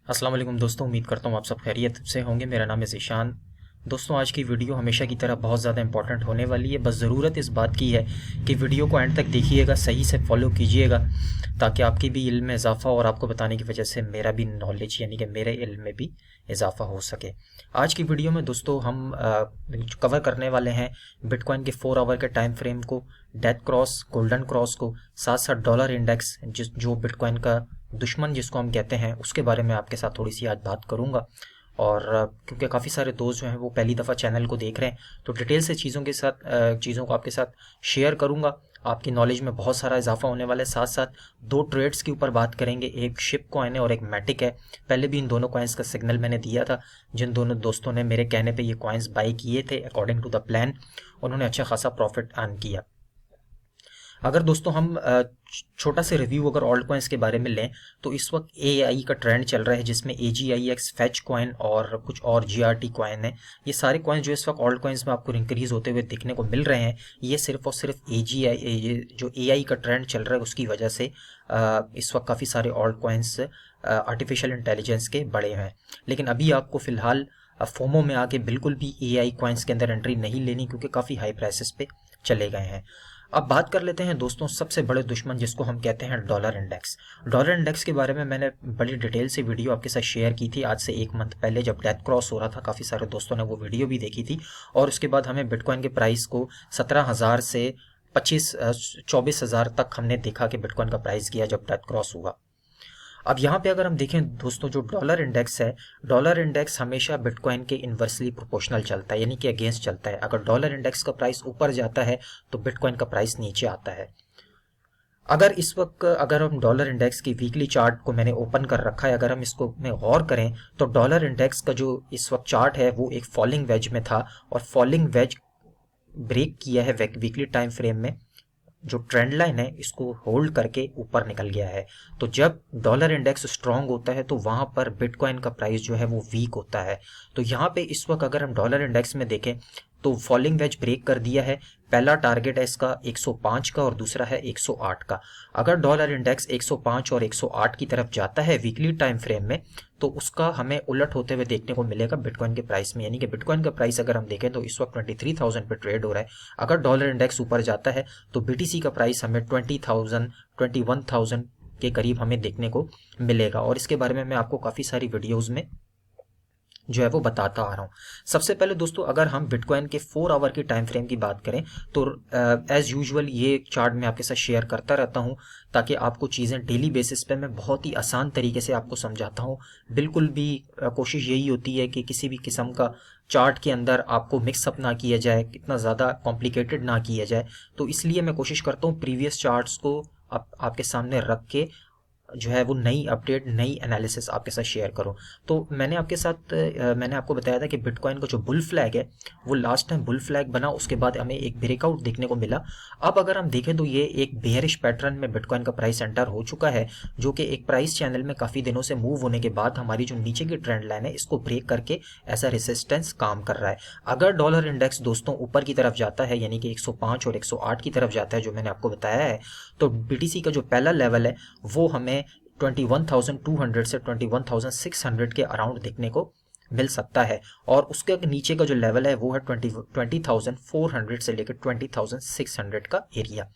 अस्सलाम वालेकुम दोस्तों, उम्मीद करता हूँ आप सब खैरियत से होंगे। मेरा नाम है ज़ीशान। दोस्तों, आज की वीडियो हमेशा की तरह बहुत ज़्यादा इंपॉर्टेंट होने वाली है। बस ज़रूरत इस बात की है कि वीडियो को एंड तक देखिएगा, सही से फॉलो कीजिएगा, ताकि आपकी भी इल्म में इजाफ़ा और आपको बताने की वजह से मेरा भी नॉलेज यानी कि मेरे इल्म में भी इजाफ़ा हो सके। आज की वीडियो में दोस्तों हम कवर करने वाले हैं बिटकॉइन के 4 आवर के टाइम फ्रेम को, डेथ क्रॉस, गोल्डन क्रॉस को, साथ साथ डॉलर इंडेक्स जो बिटकॉइन का दुश्मन जिसको हम कहते हैं, उसके बारे में आपके साथ थोड़ी सी आज बात करूंगा। और क्योंकि काफ़ी सारे दोस्त जो हैं वो पहली दफ़ा चैनल को देख रहे हैं, तो डिटेल से चीज़ों को आपके साथ शेयर करूंगा। आपकी नॉलेज में बहुत सारा इजाफा होने वाला है। साथ साथ दो ट्रेड्स के ऊपर बात करेंगे, एक शिप कॉइन है और एक मैटिक है। पहले भी इन दोनों कॉइन्स का सिग्नल मैंने दिया था। जिन दोनों दोस्तों ने मेरे कहने पे ये कॉइन्स बाई किए थे अकॉर्डिंग टू द प्लान, उन्होंने अच्छा खासा प्रॉफिट अर्न किया। अगर दोस्तों हम छोटा सा रिव्यू अगर ऑल्ट कॉइन्स के बारे में लें, तो इस वक्त एआई का ट्रेंड चल रहा है, जिसमें AGIX, फैच कॉइन और कुछ और GRT कॉइन है। ये सारे कॉइन्स जो इस वक्त ऑल्ट कॉइन्स में आपको इंक्रीज होते हुए देखने को मिल रहे हैं, ये सिर्फ और सिर्फ जो AI का ट्रेंड चल रहा है उसकी वजह से इस वक्त काफ़ी सारे ऑल्ट कॉइन्स आर्टिफिशियल इंटेलिजेंस के बड़े हैं। लेकिन अभी आपको फ़िलहाल फोमो में आके बिल्कुल भी AI कॉइन्स के अंदर एंट्री नहीं लेनी, क्योंकि काफ़ी हाई प्राइसेस पे चले गए हैं। अब बात कर लेते हैं दोस्तों सबसे बड़े दुश्मन जिसको हम कहते हैं डॉलर इंडेक्स। डॉलर इंडेक्स के बारे में मैंने बड़ी डिटेल से वीडियो आपके साथ शेयर की थी आज से 1 मंथ पहले, जब डेथ क्रॉस हो रहा था। काफ़ी सारे दोस्तों ने वो वीडियो भी देखी थी। और उसके बाद हमें बिटकॉइन के प्राइस को 17,000 से 24,000 तक हमने देखा कि बिटकॉइन का प्राइस गया जब डेथ क्रॉस हुआ। अब यहाँ पे अगर हम देखें दोस्तों, जो डॉलर इंडेक्स है, डॉलर इंडेक्स हमेशा बिटकॉइन के इन्वर्सली प्रोपोर्शनल चलता है, यानी कि अगेंस्ट चलता है। अगर डॉलर इंडेक्स का प्राइस ऊपर जाता है तो बिटकॉइन का प्राइस नीचे आता है। अगर हम डॉलर इंडेक्स की वीकली चार्ट को मैंने ओपन कर रखा है, अगर हम इसको में गौर करें, तो डॉलर इंडेक्स का जो इस वक्त चार्ट है वो एक फॉलिंग वेज में था, और फॉलिंग वेज ब्रेक किया है वीकली टाइम फ्रेम में। जो ट्रेंड लाइन है इसको होल्ड करके ऊपर निकल गया है। तो जब डॉलर इंडेक्स स्ट्रांग होता है तो वहां पर बिटकॉइन का प्राइस जो है वो वीक होता है। तो यहाँ पे इस वक्त अगर हम डॉलर इंडेक्स में देखें तो फॉलिंग वेज ब्रेक कर दिया है। पहला टारगेट है इसका 105 का और दूसरा है 108 का। अगर डॉलर इंडेक्स 105 और 108 की तरफ जाता है वीकली टाइम फ्रेम में, तो उसका हमें उलट होते हुए देखने को मिलेगा बिटकॉइन के प्राइस में। यानी कि बिटकॉइन का प्राइस अगर हम देखें तो इस वक्त 23,000 पे ट्रेड हो रहा है। अगर डॉलर इंडेक्स ऊपर जाता है तो BTC का प्राइस हमें 20,000, 21,000 के करीब हमें देखने को मिलेगा। और इसके बारे में मैं आपको काफ़ी सारी वीडियोज़ में जो है वो बताता आ रहा हूँ। सबसे पहले दोस्तों, अगर हम बिटकॉइन के 4 आवर की टाइम फ्रेम की बात करें, तो एज यूजुअल ये चार्ट मैं आपके साथ शेयर करता रहता हूँ, ताकि आपको चीज़ें डेली बेसिस पे मैं बहुत ही आसान तरीके से आपको समझाता हूँ। बिल्कुल भी कोशिश यही होती है कि किसी भी किस्म का चार्ट के अंदर आपको मिक्सअप ना किया जाए, इतना ज़्यादा कॉम्प्लिकेटेड ना किया जाए। तो इसलिए मैं कोशिश करता हूँ प्रीवियस चार्ट्स को आपके सामने रख के जो है वो नई अपडेट, नई एनालिसिस आपके साथ शेयर करूं। तो मैंने आपको बताया था कि बिटकॉइन का जो बुल फ्लैग है वो लास्ट टाइम बुल फ्लैग बना, उसके बाद हमें एक ब्रेकआउट देखने को मिला। अब अगर हम देखें तो ये एक बेयरिश पैटर्न में बिटकॉइन का प्राइस एंटर हो चुका है, जो कि एक प्राइस चैनल में काफ़ी दिनों से मूव होने के बाद हमारी जो नीचे की ट्रेंड लाइन है इसको ब्रेक करके ऐसा रेसिस्टेंस काम कर रहा है। अगर डॉलर इंडेक्स दोस्तों ऊपर की तरफ जाता है, यानी कि 105 और 108 की तरफ जाता है जो मैंने आपको बताया है, तो BTC का जो पहला लेवल है वो हमें 21,200 से 21,600 के अराउंड देखने को मिल सकता है। और उसके नीचे का जो लेवल है वो है 20,400 से लेकर 20,600 का एरिया।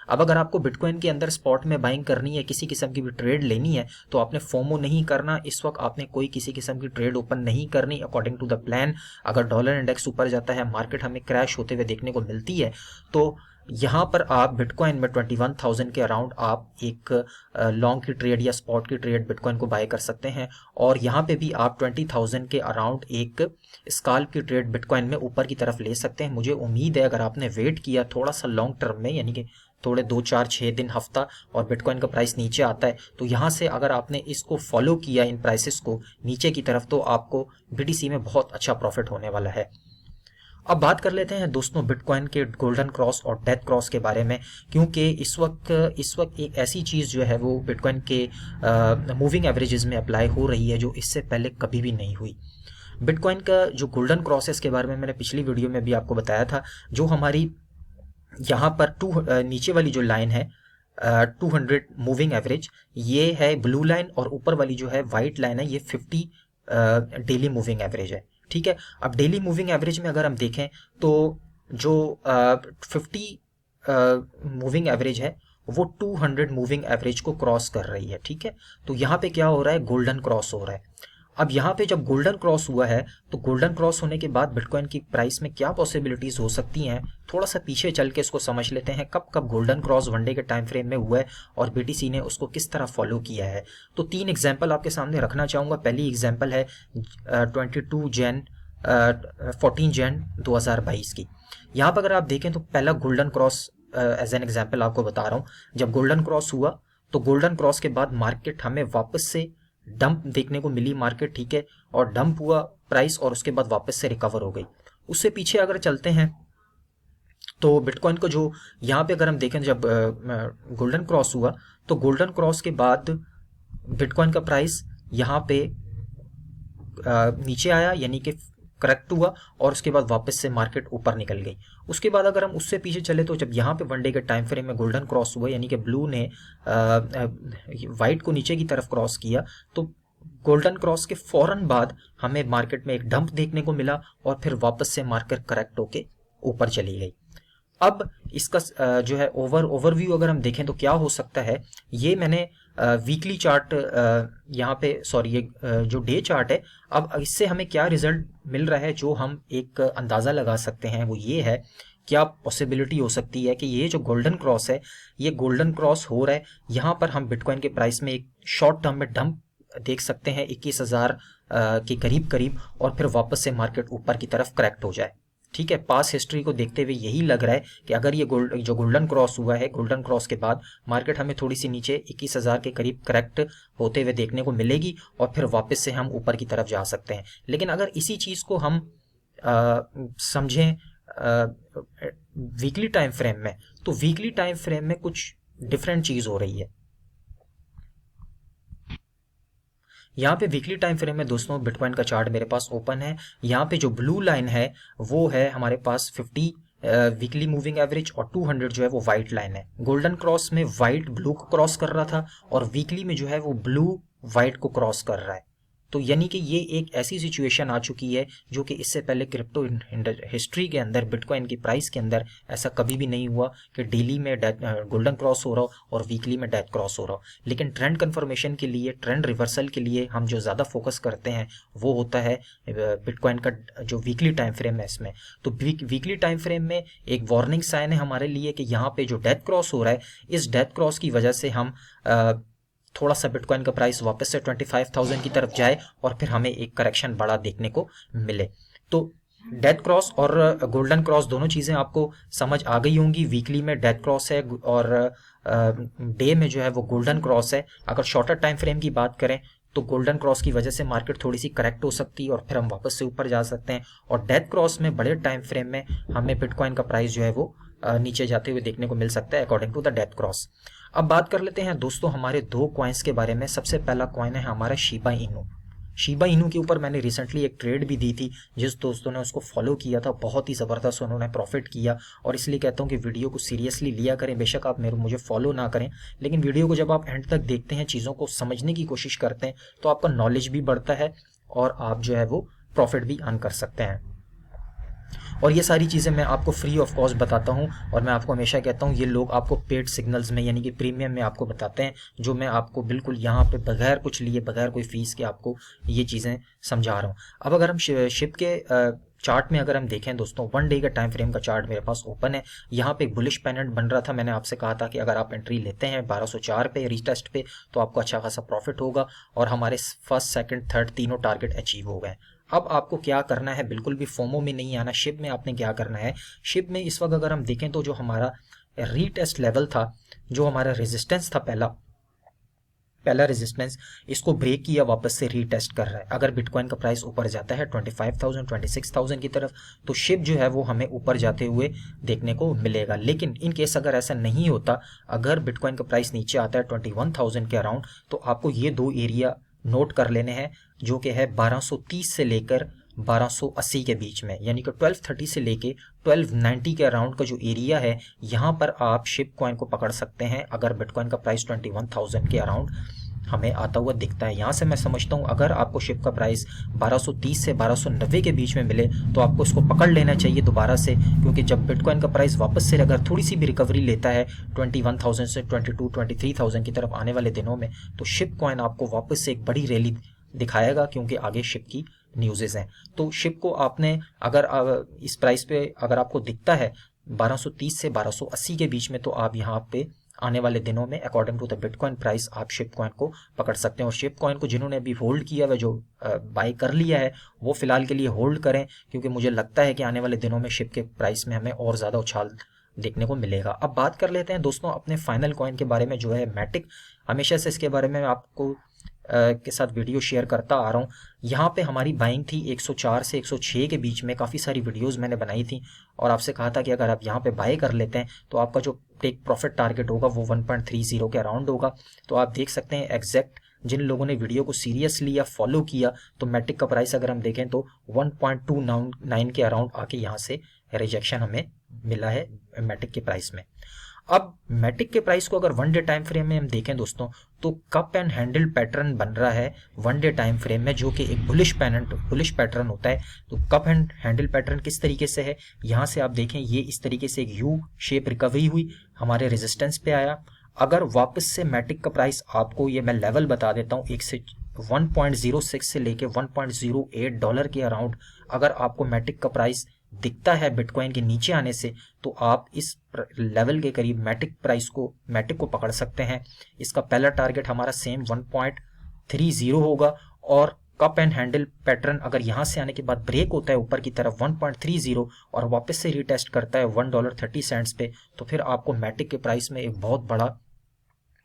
अब अगर आपको बिटकॉइन के अंदर स्पॉट में बाइंग करनी है, किसी किस्म की भी ट्रेड लेनी है, तो आपने फोमो नहीं करना। इस वक्त आपने कोई किसी किस्म की ट्रेड ओपन नहीं करनी अकॉर्डिंग टू द प्लान। अगर डॉलर इंडेक्स ऊपर जाता है, मार्केट हमें क्रैश होते हुए देखने को मिलती है, तो यहाँ पर आप बिटकॉइन में 21,000 के अराउंड आप एक लॉन्ग की ट्रेड या स्पॉट की ट्रेड बिटकॉइन को बाय कर सकते हैं। और यहाँ पे भी आप 20,000 के अराउंड एक स्काल्प की ट्रेड बिटकॉइन में ऊपर की तरफ ले सकते हैं। मुझे उम्मीद है अगर आपने वेट किया थोड़ा सा लॉन्ग टर्म में, यानी कि थोड़े 2, 4, 6 दिन, हफ्ता, और बिटकॉइन का प्राइस नीचे आता है, तो यहाँ से अगर आपने इसको फॉलो किया, इन प्राइसेस को नीचे की तरफ, तो आपको BTC में बहुत अच्छा प्रॉफिट होने वाला है। अब बात कर लेते हैं दोस्तों बिटकॉइन के गोल्डन क्रॉस और डेथ क्रॉस के बारे में, क्योंकि इस वक्त एक ऐसी चीज़ जो है वो बिटकॉइन के मूविंग एवरेजेस में अप्लाई हो रही है जो इससे पहले कभी भी नहीं हुई। बिटकॉइन का जो गोल्डन क्रॉस है इसके बारे में मैंने पिछली वीडियो में भी आपको बताया था। जो हमारी यहाँ पर नीचे वाली जो लाइन है 200 मूविंग एवरेज, ये है ब्लू लाइन, और ऊपर वाली जो है वाइट लाइन है ये 50 डेली मूविंग एवरेज है। ठीक है, अब डेली मूविंग एवरेज में अगर हम देखें तो जो 50 मूविंग एवरेज है वो 200 मूविंग एवरेज को क्रॉस कर रही है। ठीक है, तो यहाँ पे क्या हो रहा है, गोल्डन क्रॉस हो रहा है। अब यहाँ पे जब गोल्डन क्रॉस हुआ है तो गोल्डन क्रॉस होने के बाद बिटकॉइन की प्राइस में क्या पॉसिबिलिटीज हो सकती हैं, थोड़ा सा पीछे चल के इसको समझ लेते हैं। कब कब गोल्डन क्रॉस वन डे के टाइम फ्रेम में हुआ है और बीटीसी ने उसको किस तरह फॉलो किया है। तो 3 एग्जाम्पल आपके सामने रखना चाहूँगा। पहली एग्जाम्पल है 14 जैन 2022 की। यहाँ पर अगर आप देखें तो पहला golden cross as an example आपको बता रहा हूँ। जब गोल्डन क्रॉस हुआ तो गोल्डन क्रॉस के बाद मार्केट हमें वापस से डंप देखने को मिली मार्केट। ठीक है, और डंप हुआ प्राइस और उसके बाद वापस से रिकवर हो गई। उससे पीछे अगर चलते हैं तो बिटकॉइन को जो यहाँ पे अगर हम देखें, जब गोल्डन क्रॉस हुआ तो गोल्डन क्रॉस के बाद बिटकॉइन का प्राइस यहाँ पे नीचे आया, यानी कि करेक्ट हुआ, और उसके बाद वापस से मार्केट ऊपर निकल गई। उसके बाद अगर हम उससे पीछे चले तो जब यहाँ पे वन डे के टाइम फ्रेम में गोल्डन क्रॉस हुआ, यानी कि ब्लू ने वाइट को नीचे की तरफ क्रॉस किया, तो गोल्डन क्रॉस के फौरन बाद हमें मार्केट में एक डंप देखने को मिला और फिर वापस से मार्केट करेक्ट होके ऊपर चली गई। अब इसका जो है ओवरव्यू अगर हम देखें तो क्या हो सकता है, ये मैंने वीकली चार्ट यहाँ पे, सॉरी ये जो डे चार्ट है, अब इससे हमें क्या रिजल्ट मिल रहा है जो हम एक अंदाज़ा लगा सकते हैं, वो ये है, क्या पॉसिबिलिटी हो सकती है कि ये जो गोल्डन क्रॉस है, ये गोल्डन क्रॉस हो रहा है, यहाँ पर हम बिटकॉइन के प्राइस में एक शॉर्ट टर्म में डंप देख सकते हैं 21,000 के करीब करीब, और फिर वापस से मार्केट ऊपर की तरफ करेक्ट हो जाए। ठीक है, पास हिस्ट्री को देखते हुए यही लग रहा है कि अगर ये जो गोल्डन क्रॉस हुआ है, गोल्डन क्रॉस के बाद मार्केट हमें थोड़ी सी नीचे 21,000 के करीब करेक्ट होते हुए देखने को मिलेगी और फिर वापस से हम ऊपर की तरफ जा सकते हैं। लेकिन अगर इसी चीज़ को हम समझें वीकली टाइम फ्रेम में, तो वीकली टाइम फ्रेम में कुछ डिफरेंट चीज़ हो रही है। यहाँ पे वीकली टाइम फ्रेम में दोस्तों बिटकॉइन का चार्ट मेरे पास ओपन है। यहाँ पे जो ब्लू लाइन है वो है हमारे पास 50 वीकली मूविंग एवरेज, और 200 जो है वो वाइट लाइन है। गोल्डन क्रॉस में वाइट ब्लू को क्रॉस कर रहा था और वीकली में जो है वो ब्लू वाइट को क्रॉस कर रहा है। तो यानी कि ये एक ऐसी सिचुएशन आ चुकी है जो कि इससे पहले क्रिप्टो हिस्ट्री के अंदर, बिटकॉइन की प्राइस के अंदर ऐसा कभी भी नहीं हुआ कि डेली में गोल्डन क्रॉस हो रहा हो और वीकली में डेथ क्रॉस हो रहा हो। लेकिन ट्रेंड कन्फर्मेशन के लिए, ट्रेंड रिवर्सल के लिए हम जो ज़्यादा फोकस करते हैं वो होता है बिटकॉइन का जो वीकली टाइम फ्रेम है इसमें। तो वीकली टाइम फ्रेम में एक वार्निंग साइन है हमारे लिए कि यहाँ पे जो डेथ क्रॉस हो रहा है, इस डेथ क्रॉस की वजह से हम थोड़ा सा बिटकॉइन का प्राइस वापस से 25,000 की तरफ जाए और फिर हमें एक करेक्शन बड़ा देखने को मिले। तो डेथ क्रॉस और गोल्डन क्रॉस दोनों चीज़ें आपको समझ आ गई होंगी। वीकली में डेथ क्रॉस है और डे में जो है वो गोल्डन क्रॉस है। अगर शॉर्टर टाइम फ्रेम की बात करें तो गोल्डन क्रॉस की वजह से मार्केट थोड़ी सी करेक्ट हो सकती है और फिर हम वापस से ऊपर जा सकते हैं, और डेथ क्रॉस में बड़े टाइम फ्रेम में हमें बिटकॉइन का प्राइस जो है वो नीचे जाते हुए देखने को मिल सकता है according to the death cross. अब बात कर लेते हैं दोस्तों हमारे 2 कॉइन्स के बारे में। सबसे पहला कॉइन है हमारा शिबा इनू। शिबा इनू के ऊपर मैंने रिसेंटली एक ट्रेड भी दी थी, जिस दोस्तों ने उसको फॉलो किया था बहुत ही ज़बरदस्त उन्होंने प्रॉफिट किया। और इसलिए कहता हूँ कि वीडियो को सीरियसली लिया करें। बेशक आप मुझे फॉलो ना करें, लेकिन वीडियो को जब आप एंड तक देखते हैं, चीज़ों को समझने की कोशिश करते हैं, तो आपका नॉलेज भी बढ़ता है और आप जो है वो प्रॉफिट भी अर्न कर सकते हैं। और ये सारी चीज़ें मैं आपको फ्री ऑफ कॉस्ट बताता हूँ, और मैं आपको हमेशा कहता हूँ ये लोग आपको पेड सिग्नल्स में यानी कि प्रीमियम में आपको बताते हैं, जो मैं आपको बिल्कुल यहाँ पे बगैर कुछ लिए, बगैर कोई फीस के आपको ये चीज़ें समझा रहा हूँ। अब अगर हम शिप के चार्ट में अगर हम देखें दोस्तों, वन डे का टाइम फ्रेम का चार्ट मेरे पास ओपन है। यहाँ पे एक बुलिश पेंडेंट बन रहा था। मैंने आपसे कहा था कि अगर आप एंट्री लेते हैं 1204 पे रीटेस्ट पे तो आपको अच्छा खासा प्रॉफिट होगा, और हमारे फर्स्ट, सेकंड, थर्ड तीनों टारगेट अचीव हो गए। अब आपको क्या करना है, बिल्कुल भी फोमो में नहीं आना। शिप में आपने क्या करना है, शिप में इस वक्त अगर हम देखें तो जो हमारा रीटेस्ट लेवल था, जो हमारा रेजिस्टेंस था, पहला रेजिस्टेंस, इसको ब्रेक किया, वापस से रीटेस्ट कर रहा है। अगर बिटकॉइन का प्राइस ऊपर जाता है 25,000 26,000 की तरफ, तो शिप जो है वो हमें ऊपर जाते हुए देखने को मिलेगा। लेकिन इन केस अगर ऐसा नहीं होता, अगर बिटकॉइन का प्राइस नीचे आता है 21,000 के अराउंड, तो आपको ये 2 एरिया नोट कर लेने हैं, जो कि है 1230 से लेकर 1280 के बीच में, यानी कि 1230 से लेके 1290 के अराउंड का जो एरिया है, यहाँ पर आप शिप कॉइन को पकड़ सकते हैं अगर बिटकॉइन का प्राइस 21,000 के अराउंड हमें आता हुआ दिखता है। यहाँ से मैं समझता हूँ अगर आपको शिप का प्राइस 1230 से 1290 के बीच में मिले तो आपको इसको पकड़ लेना चाहिए दोबारा से, क्योंकि जब बिटकॉइन का प्राइस वापस से अगर थोड़ी सी भी रिकवरी लेता है 21,000 से 23,000 की तरफ आने वाले दिनों में, तो शिप कॉइन आपको वापस से एक बड़ी रैली दिखाएगा, क्योंकि आगे शिप की न्यूज़ेस हैं। तो शिप को आपने अगर इस प्राइस पे अगर आपको दिखता है 1230 से 1280 के बीच में, तो आप यहाँ पे आने वाले दिनों में according to the Bitcoin price आप शिप कॉइन को पकड़ सकते हैं। और शिप कॉइन को जिन्होंने अभी होल्ड किया है, जो बाय कर लिया है, वो फिलहाल के लिए होल्ड करें, क्योंकि मुझे लगता है कि आने वाले दिनों में शिप के प्राइस में हमें और ज़्यादा उछाल देखने को मिलेगा। अब बात कर लेते हैं दोस्तों अपने फाइनल कॉइन के बारे में, जो है मैटिक। हमेशा से इसके बारे में आपको के साथ वीडियो शेयर करता आ रहा हूँ। यहाँ पे हमारी बाइंग थी 104 से 106 के बीच में, काफ़ी सारी वीडियोस मैंने बनाई थी और आपसे कहा था कि अगर आप यहाँ पे बाय कर लेते हैं तो आपका जो टेक प्रॉफिट टारगेट होगा वो 1.30 के अराउंड होगा। तो आप देख सकते हैं एग्जैक्ट जिन लोगों ने वीडियो को सीरियसली या फॉलो किया, तो मैटिक का प्राइस अगर हम देखें तो 1.29 के अराउंड आके यहाँ से रिजेक्शन हमें मिला है मैटिक के प्राइस में। अब मैटिक के प्राइस को अगर वन डे टाइम फ्रेम में हम देखें दोस्तों, तो कप एंड हैंडल पैटर्न बन रहा है वन डे टाइम फ्रेम में, जो कि एक बुलिश पैटर्न होता है। तो कप एंड हैंडल पैटर्न किस तरीके से है, यहाँ से आप देखें ये इस तरीके से एक यू शेप रिकवरी हुई, हमारे रेजिस्टेंस पे आया। अगर वापस से मैटिक का प्राइस आपको, ये मैं लेवल बता देता हूँ, 1.06 से लेके 1.08 डॉलर के अराउंड अगर आपको मैटिक का प्राइस दिखता है बिटकॉइन के नीचे आने से, तो आप इस लेवल के करीब मैटिक को पकड़ सकते हैं। इसका पहला टारगेट हमारा सेम 1.30 होगा, और कप एंड हैंडल पैटर्न अगर यहाँ से आने के बाद ब्रेक होता है ऊपर की तरफ 1.30 और वापस से रीटेस्ट करता है $1.30 पे, तो फिर आपको मैटिक के प्राइस में एक बहुत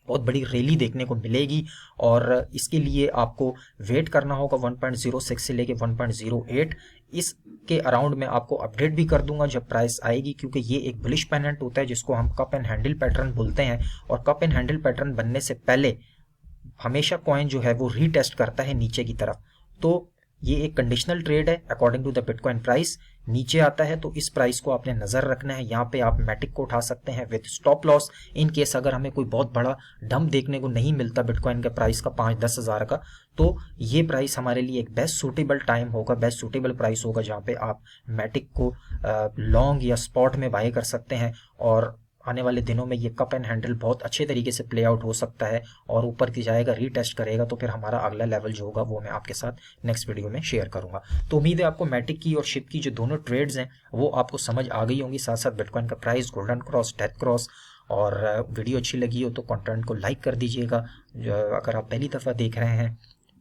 बड़ी रैली देखने को मिलेगी। और इसके लिए आपको वेट करना होगा 1.06 से लेके 1.08। इसके अराउंड में आपको अपडेट भी कर दूंगा जब प्राइस आएगी, क्योंकि ये एक बुलिश पेनेंट होता है जिसको हम कप एंड हैंडल पैटर्न बोलते हैं। और कप एंड हैंडल पैटर्न बनने से पहले हमेशा कॉइन जो है वो रीटेस्ट करता है नीचे की तरफ। तो ये एक कंडीशनल ट्रेड है according to the Bitcoin price. नीचे आता है तो इस प्राइस को आपने नजर रखना है। यहाँ पे आप मैटिक को उठा सकते हैं with stop loss, in case अगर हमें कोई बहुत बड़ा डंप देखने को नहीं मिलता बिटकॉइन के प्राइस का 5-10 हज़ार का, तो ये प्राइस हमारे लिए एक बेस्ट सूटेबल टाइम होगा, बेस्ट सूटेबल प्राइस होगा, जहाँ पे आप मैटिक को लॉन्ग या स्पॉट में बाय कर सकते हैं। और आने वाले दिनों में ये कप एंड हैंडल बहुत अच्छे तरीके से प्ले आउट हो सकता है और ऊपर की जाएगा, रीटेस्ट करेगा, तो फिर हमारा अगला लेवल जो होगा वो मैं आपके साथ नेक्स्ट वीडियो में शेयर करूंगा। तो उम्मीद है आपको मैटिक की और शिप की जो दोनों ट्रेड्स हैं वो आपको समझ आ गई होंगी, साथ साथ बिटकॉइन का price, golden cross, death cross. और वीडियो अच्छी लगी हो तो कंटेंट को लाइक कर दीजिएगा। अगर आप पहली दफ़ा देख रहे हैं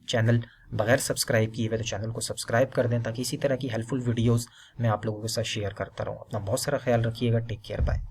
चैनल बगैर सब्सक्राइब किए हुए तो चैनल को सब्सक्राइब कर दें, ताकि इसी तरह की हेल्पफुल वीडियोस मैं आप लोगों के साथ शेयर करता रहूँ। अपना बहुत सारा ख्याल रखिएगा। Take care, bye.